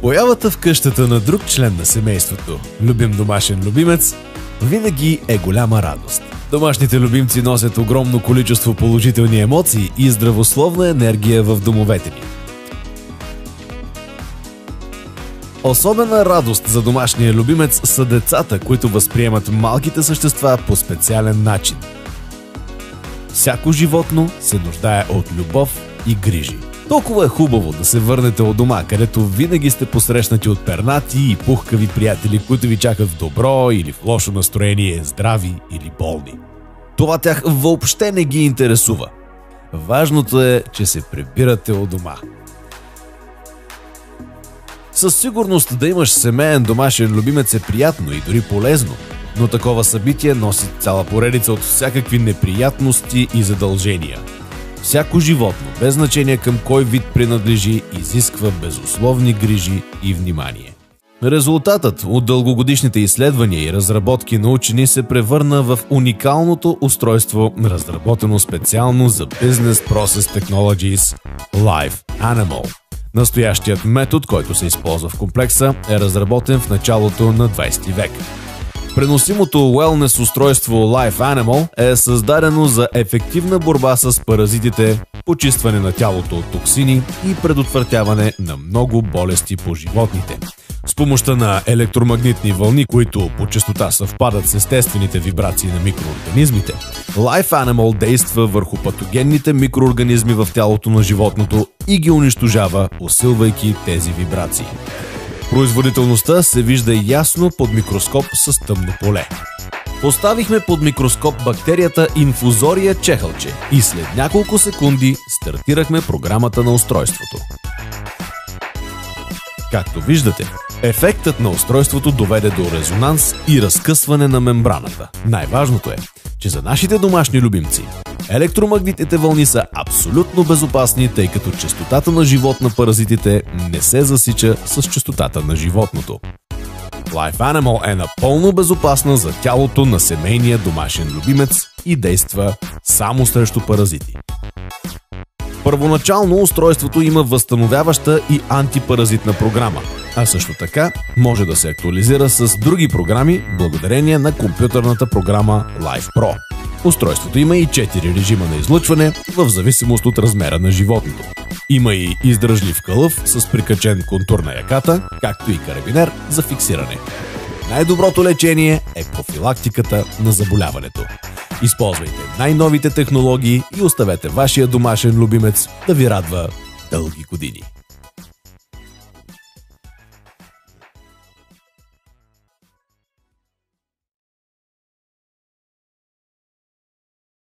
Появата в къщата на друг член на семейството, любим домашен любимец, винаги е голяма радост. Домашните любимци носят огромно количество положителни емоции и здравословна енергия в домовете ни. Особена радост за домашния любимец са децата, които възприемат малките същества по специален начин. Всяко животно се нуждае от любов и грижи. Толкова е хубаво да се върнете от дома, където винаги сте посрещнати от пернати и пухкави приятели, които ви чакат в добро или в лошо настроение, здрави или болни. Това тях въобще не ги интересува. Важното е, че се прибирате от дома. Със сигурност да имаш семеен домашен любимец е приятно и дори полезно, но такова събитие носи цяла поредица от всякакви неприятности и задължения. Всяко животно, без значение към кой вид принадлежи, изисква безусловни грижи и внимание. Резултатът от дългогодишните изследвания и разработки на учени се превърна в уникалното устройство, разработено специално за Business Process Technologies Live Animal. Настоящият метод, който се използва в комплекса, е разработен в началото на 20 век. Преносимото wellness устройство Live Animal е създадено за ефективна борба с паразитите, почистване на тялото от токсини и предотвратяване на много болести по животните. С помощта на електромагнитни вълни, които по честота съвпадат с естествените вибрации на микроорганизмите, Live Animal действа върху патогенните микроорганизми в тялото на животното и ги унищожава, усилвайки тези вибрации. Производителността се вижда ясно под микроскоп с тъмно поле. Поставихме под микроскоп бактерията Инфузория чехълче и след няколко секунди стартирахме програмата на устройството. Както виждате, ефектът на устройството доведе до резонанс и разкъсване на мембраната. Най-важното е, че за нашите домашни любимци електромагнитните вълни са абсолютно безопасни, тъй като честотата на живот на паразитите не се засича с честотата на животното. Live Animal е напълно безопасна за тялото на семейния домашен любимец и действа само срещу паразити. Първоначално устройството има възстановяваща и антипаразитна програма, а също така може да се актуализира с други програми благодарение на компютърната програма Live Pro. Устройството има и 4 режима на излъчване в зависимост от размера на животното. Има и издръжлив кълъв с прикачен контур на яката, както и карабинер за фиксиране. Най-доброто лечение е профилактиката на заболяването. Използвайте най-новите технологии и оставете вашия домашен любимец да ви радва дълги години.